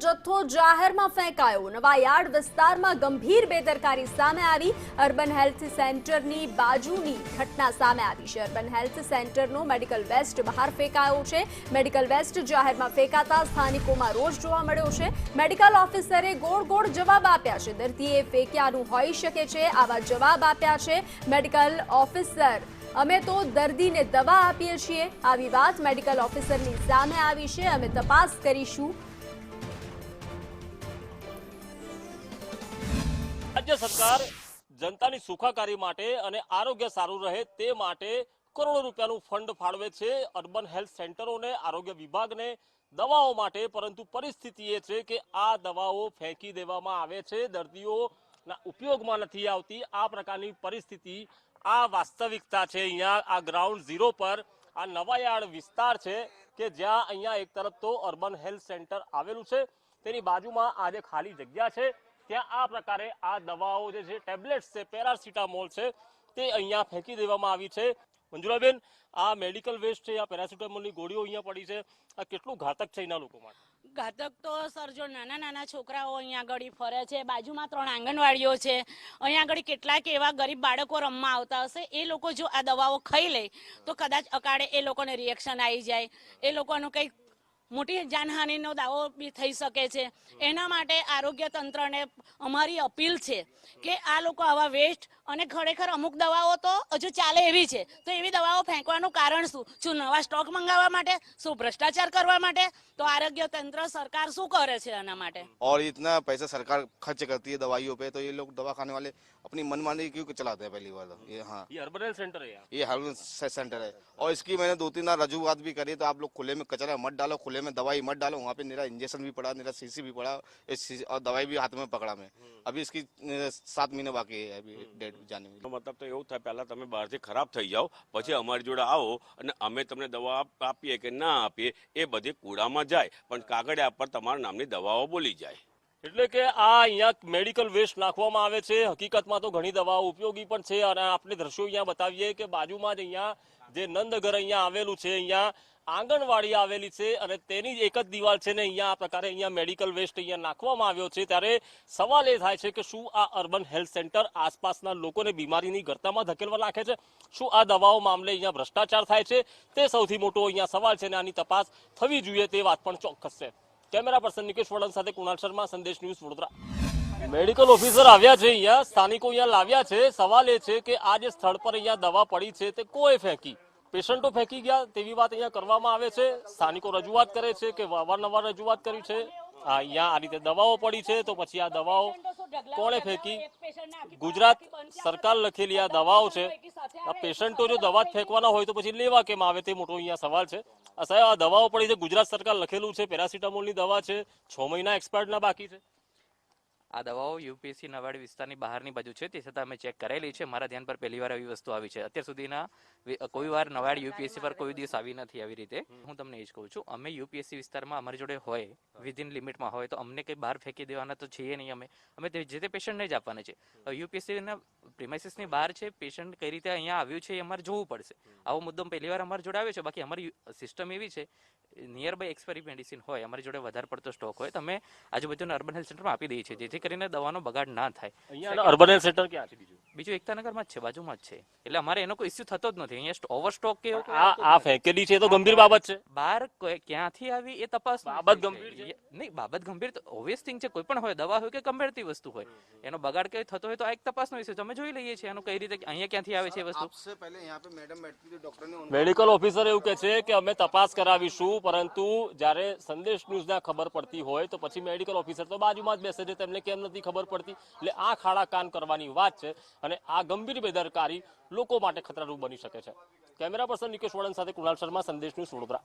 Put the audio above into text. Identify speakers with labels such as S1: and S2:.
S1: જથ્થો જાહેરમાં ફેંકાયો। નવાયાર્ડ વિસ્તારમાં ગંભીર બેદરકારી સામે આવી। અર્બન હેલ્થ સેન્ટરની બાજુની ઘટના સામે આવી છે। અર્બન હેલ્થ સેન્ટરનો મેડિકલ વેસ્ટ બહાર ફેંકાયો છે। મેડિકલ વેસ્ટ જાહેરમાં ફેંકાતા સ્થાનિકોમાં રોષ જોવા મળ્યો છે। મેડિકલ ઓફિસરે ગોળ ગોળ જવાબ આપ્યા છે। દર્દીએ ફેંક્યાનું હોઈ શકે છે, આવા જવાબ આપ્યા છે મેડિકલ ઓફિસર। અમે તો દર્દીને દવા આપીએ છીએ, આવી વાત મેડિકલ ઓફિસરની સામે આવી છે। અમે તપાસ કરીશું।
S2: રાજ્ય સરકાર જનતાની સુખાકારી માટે અને આરોગ્ય સારું રહે તે માટે કરોડો રૂપિયાનું ફંડ ફાળવે છે અર્બન હેલ્થ સેન્ટરોને, આરોગ્ય વિભાગને દવાઓ માટે। પરંતુ પરિસ્થિતિ એ છે કે આ દવાઓ ફેંકી દેવામાં આવે છે, દર્દીઓના ઉપયોગમાં નથી આવતી। આ પ્રકારની પરિસ્થિતિ, આ વાસ્તવિકતા છે અહીંયા આ ગ્રાઉન્ડ ઝીરો પર। આ નવાયાર્ડ વિસ્તાર છે કે જ્યાં અહીંયા એક તરફ તો અર્બન હેલ્થ સેન્ટર આવેલું છે, તેની બાજુમાં આ જે ખાલી જગ્યા છે ત્યાં આ પ્રકારે આ દવાઓ જે છે, ટેબ્લેટ્સ છે, પેરાસિટામોલ છે, તે અહીંયા ફેંકી દેવામાં આવી છે। મંજુલાબેન, આ મેડિકલ વેસ્ટ છે, આ પેરાસિટામોલની ગોળીઓ અહીંયા પડી છે, આ કેટલું ઘાતક છે એના લોકો માટે?
S3: ઘાતક તો સર, જો નાના નાના છોકરાઓ અહીંયા આગળ ફરે છે, બાજુમાં 3 આંગણવાડીઓ છે, અહીંયા આગળ કેટલાક એવા ગરીબ બાળકો રમવા આવતા હશે, એ લોકો જો આ દવાઓ ખાઈ લે તો કદાચ અકાળે એ લોકોને રિએક્શન આવી જાય, એ લોકોનું કંઈક મોટી જાનહાનિનો દાવો બી થઈ શકે છે। એના માટે આરોગ્ય તંત્રને અમારી અપીલ છે કે આ લોકો આવા વેસ્ટ અને ખરેખર અમુક દવાઓ તો હજુ ચાલે એવી છે, તો એવી દવાઓ ફેંકવાનું કારણ શું નવા સ્ટોક મંગાવવા માટે, શું ભ્રષ્ટાચાર કરવા માટે? તો આરોગ્ય તંત્ર સરકાર શું કરે છે આના માટે?
S4: और इतना पैसा सरकार खर्च करती है दवाइयों पे, तो ये लोग दवा खाने वाले अपनी मनमानी क्यों चलाते हैं? पहली बात ये, हाँ,
S2: ये अर्बन हेल्थ सेंटर है,
S4: ये हेल्थ सेंटर है और इसकी मैंने 2-3 बार रजूआत भी करी। तो आप लोग खुले में कचरा मत डालो, खुले में दवाई मत डालो। वहाँ पे मेरा इंजेक्शन भी पड़ा, मेरा सीसी भी पड़ा और दवाई भी हाथ में पकड़ा मैं। अभी इसकी 7 महीने बाकी है अभी डेट जाने में।
S5: मतलब तो એવું થાય, પહેલા તમે બહારથી ખરાબ થઈ જાઓ, પછી અમારી જોડે આવો અને અમે તમને દવા આપીએ કે ના આપીએ એ બધી કૂડામાં જાય, પણ કાગળિયા પર તમારા નામની દવાઓ બોલી જાય।
S2: એટલે કે આ અહીંયા મેડિકલ વેસ્ટ નાખવામાં આવે છે। હકીકતમાં તો ઘણી દવાઓ ઉપયોગી પણ છે અને આપણે દ્રશ્યો અહીંયા બતાવીએ કે બાજુમાં જ અહીંયા જે નંદઘર અહીંયા આવેલું છે, અહીંયા આંગણવાડી આવેલી છે અને તેની જ એક જ દિવાલ છે ને અહીંયા આ પ્રકારે અહીંયા મેડિકલ વેસ્ટ અહીંયા નાખવામાં આવ્યો છે। ત્યારે સવાલ એ થાય છે કે શું આ અર્બન હેલ્થ સેન્ટર આસપાસના લોકોને બીમારીની ગર્તામાં ધકેલવા નાખે છે? શું આ દવાઓ મામલે અહીંયા ભ્રષ્ટાચાર થાય છે? તે સૌથી મોટો અહીંયા સવાલ છે અને આની તપાસ થવી જોઈએ તે વાત પણ ચોક્કસ છે। કેમેરા પર્સન નિકેશ વડન સાથે કુણાલ શર્મા, સંદેશ ન્યૂઝ, વડોદરા। મેડિકલ ઓફિસર આવ્યા છે અહીંયા, સ્થાનિકો અહીંયા લાવ્યા છે। સવાલ એ છે કે આ જે સ્થળ પર અહીંયા દવા પડી છે તે કોઈ ફેંકી? પેશન્ટો ફેંકી ગયા તેવી વાત અહીંયા કરવામાં આવે છે। સ્થાનિકો રજૂઆત કરે છે કે અવારનવાર રજૂઆત કરી છે, અહીંયા આ રીતે દવાઓ પડી છે, તો પછી આ દવાઓ કોણે ફેંકી? ગુજરાત સરકાર લખેલી આ દવાઓ છે, આ પેશન્ટો જો દવા જ ફેંકવાના હોય તો પછી લેવા કેમ આવે તે મોટો અહીંયા સવાલ છે। સાહેબ, આ દવાઓ પડી છે, ગુજરાત સરકાર લખેલું છે, પેરાસિટામોલની દવા છે, 6 મહિના એક્સપાયર્ડના બાકી છે।
S6: આ દવાઓ યુપીએસસી નવાયાર્ડ વિસ્તારની બહારની બાજુ છે, તે છતાં અમે ચેક કરેલી છે। મારા ધ્યાન પર પહેલી વાર આવી વસ્તુ આવી છે। અત્યાર સુધીના કોઈ વાર નવાયાર્ડ યુપીએસસી પર કોઈ દિવસ આવી નથી આવી રીતે। હું તમને એ જ કહું છું, અમે યુપીએસસી વિસ્તારમાં અમારી જોડે હોય, વિધિન લિમિટમાં હોય, તો અમને કંઈ બહાર ફેંકી દેવાના તો છીએ નહીં। અમે જે તે પેશન્ટને જ આપવાના છે। યુપીએસસીના પ્રિમાઇસીસની બહાર છે, પેશન્ટ કઈ રીતે અહીંયા આવ્યું છે એ અમારે જોવું પડશે। આવો મુદ્દો પહેલી વાર અમારી જોડે આવ્યો છે। બાકી અમારી સિસ્ટમ એવી છે, નિયર બાય એક્સપાયરી મેડિસિન હોય, અમારી જોડે વધારે પડતો સ્ટોક હોય, તો અમે આજુબાજુના અર્બન હેલ્થ સેન્ટરમાં આપી દઈએ છીએ, જેથી કરીને દવાનો બગાડ ના થાય।
S2: અહીંયા અર્બન હેલ્થ સેન્ટર ક્યાં છે?
S6: બીજું એકતાનગરમાં જ છે, બાજુમાં જ છે, એટલે અમારે એનો કોઈ ઇસ્યુ થતો જ નથી। અહીંયા ઓવરસ્ટોક કે
S2: આ ફેંકેલી છે તો ગંભીર બાબત છે।
S6: બહાર ક્યાંથી આવી એ તપાસ
S2: બાબત ગંભીર છે
S6: નહીં, બાબત ગંભીર તો ઓબ્વિયસ થિંગ છે। કોઈ પણ હોય, દવા હોય કે ગમે તે વસ્તુ હોય, એનો બગાડ કઈ થતો હોય તો આ એક તપાસનો વિષય છે, અમે જોઈ લઈએ છીએ એનું કઈ રીતે અહીંયા ક્યાંથી આવે છે એ વસ્તુ।
S2: મેડિકલ ઓફિસર એવું કહે છે કે અમે તપાસ કરાવીશું, પરંતુ જ્યારે સંદેશ ન્યૂઝને ખબર પડતી હોય તો પછી મેડિકલ ઓફિસર તો બાજુમાં જ બેસે છે, તેમને કેમ નથી ખબર પડતી? એટલે આ ખાડા કાન કરવાની વાત છે અને આ ગંભીર બેદરકારી લોકો માટે ખતરારૂપ બની શકે છે। કેમેરા પર્સન નિકેશ વડન સાથે કુણાલ શર્મા, સંદેશ ન્યૂઝ, વડોદરા।